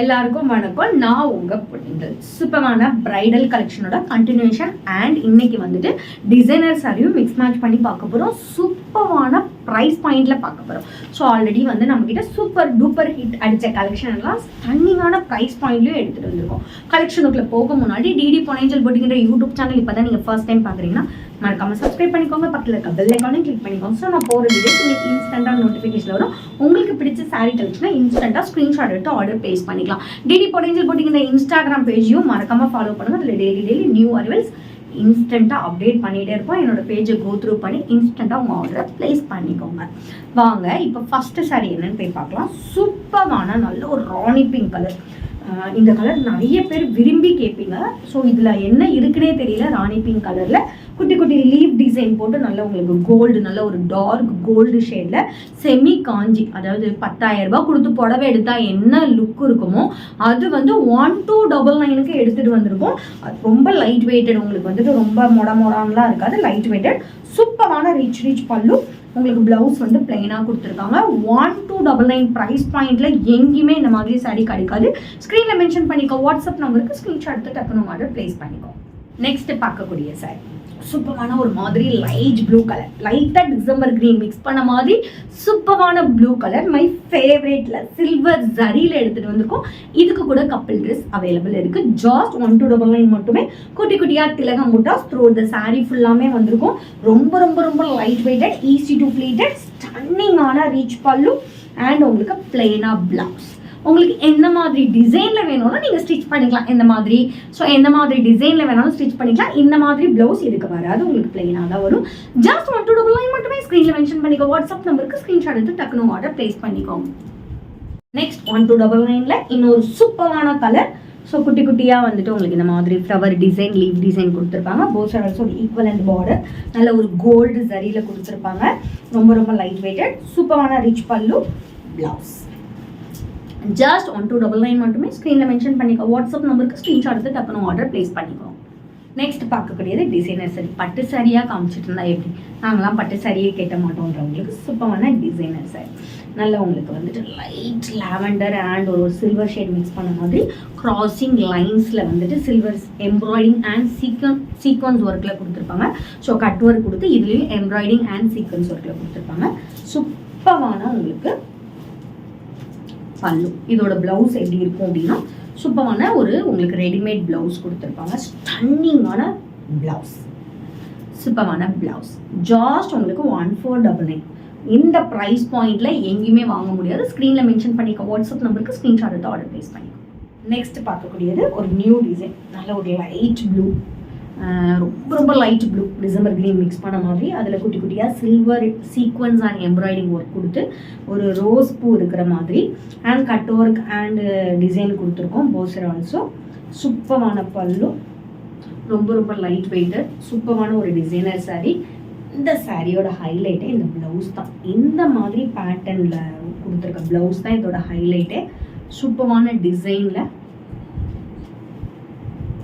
எல்லாருக்கும் வணக்கம். நான் உங்க பொண்ணுங்கள். சூப்பரான பிரைடல் கலெக்ஷனோட கண்டினியூஷன் அண்ட் இன்னைக்கு வந்துட்டு டிசைனர் சாரியும் மிக்ஸ் மேட்ச் பண்ணி பார்க்க போகிறோம். சூப்பரான ப்ரைஸ் பாயிண்ட்ல பார்க்க போகிறோம். ஸோ ஆல்ரெடி வந்து நம்மக்கிட்ட சூப்பர் டூப்பர் ஹிட் அடித்த கலெக்ஷன் எல்லாம் ஸ்டன்னிங்கான ப்ரைஸ் பாயிண்ட்லையும் எடுத்துகிட்டு வந்திருக்கோம். கலெக்ஷனுக்குள்ள போக முன்னாடி DD Ponniyin Selvan YouTube channel இப்போ தான் நீங்கள் ஃபர்ஸ்ட் டைம் பார்க்குறீங்கன்னா மறக்காம சப்ஸ்கிரைப் பண்ணிக்கோங்க. பக்கத்தில் இருக்க பெல் ஐக்கானையும் கிளிக் பண்ணிக்கோங்க. ஸோ நான் போகிற வீடியோஸ் உங்களுக்கு இன்ஸ்டன்ட்டாக நோட்டிஃபிகேஷன் வரும். உங்களுக்கு பிடிச்ச சாரீ கலெக்ஷனை இன்ஸ்டன்ட்டாக ஸ்க்ரீன்ஷாட் எடுத்து ஆர்டர் பிளேஸ் பண்ணிக்கலாம். டிடி பொன்னியின் போட்டிங்க இன்ஸ்டாகிராம் பேஜையும் மறக்காம ஃபாலோ பண்ணுங்க. அதில் டெய்லி நியூ அரைவல்ஸ் இன்ஸ்டண்ட்டாக அப்டேட் பண்ணிகிட்டே இருப்போம். என்னோட பேஜை கோ த்ரூ பண்ணி இன்ஸ்டண்ட்டாக உங்கள் ஆர்டரை ப்ளேஸ் பண்ணிக்கோங்க. வாங்க இப்போ ஃபஸ்ட்டு சாரீ என்னன்னு போய் பார்க்கலாம். சூப்பரான நல்ல ஒரு ராணி பிங்க் கலர். இந்த கலர் நிறைய பேர் விரும்பி கேட்பீங்க. ஸோ இதில் என்ன இருக்குன்னே தெரியல. ராணி பிங்க் கலரில் குட்டி குட்டி லீவ் டிசைன் போட்டு நல்ல உங்களுக்கு கோல்டு, நல்ல ஒரு டார்க் கோல்டு ஷேடில் செமி காஞ்சி, அதாவது 10,000 ரூபாய் கொடுத்து புடவை எடுத்தால் என்ன லுக் இருக்குமோ அது வந்து 1299க்கு எடுத்துகிட்டு வந்திருக்கோம். அது ரொம்ப லைட் வெயிட்டட், உங்களுக்கு வந்துட்டு ரொம்ப மொடான்லாம் இருக்காது, லைட் வெயிட்டட். சூப்பரான ரிச் பல்லு. உங்களுக்கு பிளவுஸ் வந்து பிளைனாக கொடுத்துருக்காங்க. 1299 ப்ரைஸ் பாயிண்ட்ல எங்கேயுமே இந்த மாதிரி சாரீ கிடைக்காது. ஸ்க்ரீனில் மென்ஷன் பண்ணிக்கோ. வாட்ஸ்அப் நம்பருக்கு ஸ்க்ரீன்ஷாட் எடுத்து டக்குனு ஆர்டர் பிளேஸ் பண்ணிக்கோ. நெக்ஸ்ட் பார்க்கக்கூடிய சாரீ சூப்பரான ஒரு மாதிரி லைட் ப்ளூ கலர், லைட்டாக டிசம்பர் கிரீன் மிக்ஸ் பண்ண மாதிரி சூப்பரான ப்ளூ கலர். மை ஃபேவரேட்ல சில்வர் ஜரியில் எடுத்துகிட்டு வந்திருக்கோம். இதுக்கு கூட கப்பிள் ட்ரெஸ் அவைலபிள் இருக்கு. ஜாஸ்ட் 1299 மட்டுமே. குட்டி குட்டியாக திலகம் முட்டாஸ் த்ரூ த சாரீ ஃபுல்லாமே வந்திருக்கும். ரொம்ப ரொம்ப ரொம்ப light weighted, easy to pleated, ஸ்டன்னிங்கான ரிச் பல்லு அண்ட் உங்களுக்கு பிளெயினா பிளவுஸ். உங்களுக்கு எந்த மாதிரி டிசைனில் வேணும்னா நீங்கள் ஸ்டிச் பண்ணிக்கலாம். இந்த மாதிரி எந்த மாதிரி டிசைனில் வேணாலும் ஸ்டிச் பண்ணிக்கலாம். இந்த மாதிரி ப்ளவுஸ் இதுக்கு வராது, உங்களுக்கு பிளெயினாக தான் வரும். ஜஸ்ட் 1299 மட்டுமே. ஸ்க்ரீனில் மென்ஷன் பண்ணிக்கோ. வாட்ஸ்அப் நம்பருக்கு ஸ்க்ரீன்ஷாட் எடுத்து டக்குனு ஆர்டர் பிளேஸ் பண்ணிக்கோங்க. நெக்ஸ்ட் 1299ல இன்னொரு சூப்பரான கலர். ஸோ குட்டி குட்டியாக வந்துட்டு உங்களுக்கு இந்த மாதிரி ஃப்ளவர் டிசைன், லீவ் டிசைன் கொடுத்துருப்பாங்க. போத் ஆல்சோ ஒரு ஈக்குவலண்ட் பார்டர், நல்ல ஒரு கோல்டு ஜரியில் கொடுத்துருப்பாங்க. ரொம்ப ரொம்ப லைட் வெயிட்டட், சூப்பரான ரிச் பல்லு, பிளவுஸ். ஜஸ்ட் 1299 மட்டுமே. ஸ்க்ரீனில் மென்ஷன் பண்ணிக்கோ. வாட்ஸ்அப் நம்பருக்கு ஸ்க்ரீன்ஷாட் எடுத்து டக்குனு ஆர்டர் பிளேஸ் பண்ணிக்கோ. நெக்ஸ்ட் பார்க்கக்கூடியது டிசைனர் சாரி. பட்டு சாரியாக காமிச்சிட்டு இருந்தா எப்படி, நாங்களாம் பட்டு சாரியே கேட்ட மாட்டோன்றவங்களுக்கு சூப்பரான டிசைனர் சாரி. நல்லா உங்களுக்கு வந்துட்டு லைட் லாவெண்டர் அண்ட் ஒரு சில்வர் ஷேட் மிக்ஸ் பண்ண மாதிரி கிராசிங் லைன்ஸில் வந்துட்டு சில்வர் எம்ப்ராய்டிங் அண்ட் சீக்வன்ஸ் ஒர்க்கில் கொடுத்துருப்பாங்க. ஸோ கட் ஒர்க் கொடுத்து இதுலேயும் எம்ப்ராய்டிங் அண்ட் சீக்வன்ஸ் ஒர்க்கில் கொடுத்துருப்பாங்க. சூப்பரான உங்களுக்கு பல்லு. இதோட பிளவுஸ் எப்படி இருக்கும் அப்படின்னா சூப்பரான ஒரு உங்களுக்கு ரெடிமேட் பிளவுஸ் கொடுத்துருப்பாங்க. ஸ்டன்னிங்கான பிளவுஸ், சூப்பரான பிளவுஸ். ஜாஸ்ட் உங்களுக்கு 1499. இந்த ப்ரைஸ் பாயிண்ட்ல எங்கேயுமே வாங்க முடியாது. ஸ்க்ரீனில் மென்ஷன் பண்ணிக்க. வாட்ஸ்அப் நம்பருக்கு ஸ்க்ரீன்ஷாட் எடுத்து ஆர்டர் பிளேஸ் பண்ணிக்கோ. நெக்ஸ்ட் பார்க்கக்கூடியது ஒரு நியூ டிசைன். நல்ல ஒரு லைட் ப்ளூ, ரொம்ப ரொம்ப light blue December green mix பண்ண மாதிரி. அதில் குட்டி குட்டியாக சில்வர் சீக்வன்ஸ் அண்ட் எம்ப்ராய்டிஙங் ஒர்க் கொடுத்து ஒரு ரோஸ் பூ இருக்கிற மாதிரி and cut work and design கொடுத்துருக்கோம். போசர் ஆல்சோ சூப்பரான பல்லு, ரொம்ப ரொம்ப லைட் வெயிட்டட், சூப்பரான ஒரு டிசைனர் சாரீ. இந்த சாரியோட ஹைலைட்டே இந்த ப்ளவுஸ் தான். இந்த மாதிரி பேட்டர்னில் கொடுத்துருக்க ப்ளவுஸ் தான் இதோட ஹைலைட்டே. சூப்பரான டிசைனில்.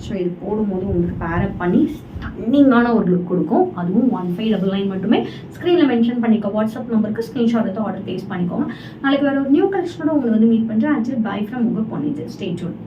ஸோ இது போடும்போது உங்களுக்கு பேரப் பண்ணி ஸ்டன்னிங்கான ஒரு லுக் கொடுக்கும். அதுவும் 1599 மட்டுமே. ஸ்க்ரீனில் மென்ஷன் பண்ணிக்கோ. வாட்ஸ்அப் நம்பருக்கு ஸ்க்ரீன்ஷாட் எடுத்து ஆர்டர் பிளேஸ் பண்ணிக்கோங்க. நாளைக்கு வேறு ஒரு நியூ கலெக்ஷனோட உங்களை வந்து மீட் பண்ணுறேன். ஆக்சுவலி பை ஃப்ரம் உங்கள் பொன்னியின். Stay tune.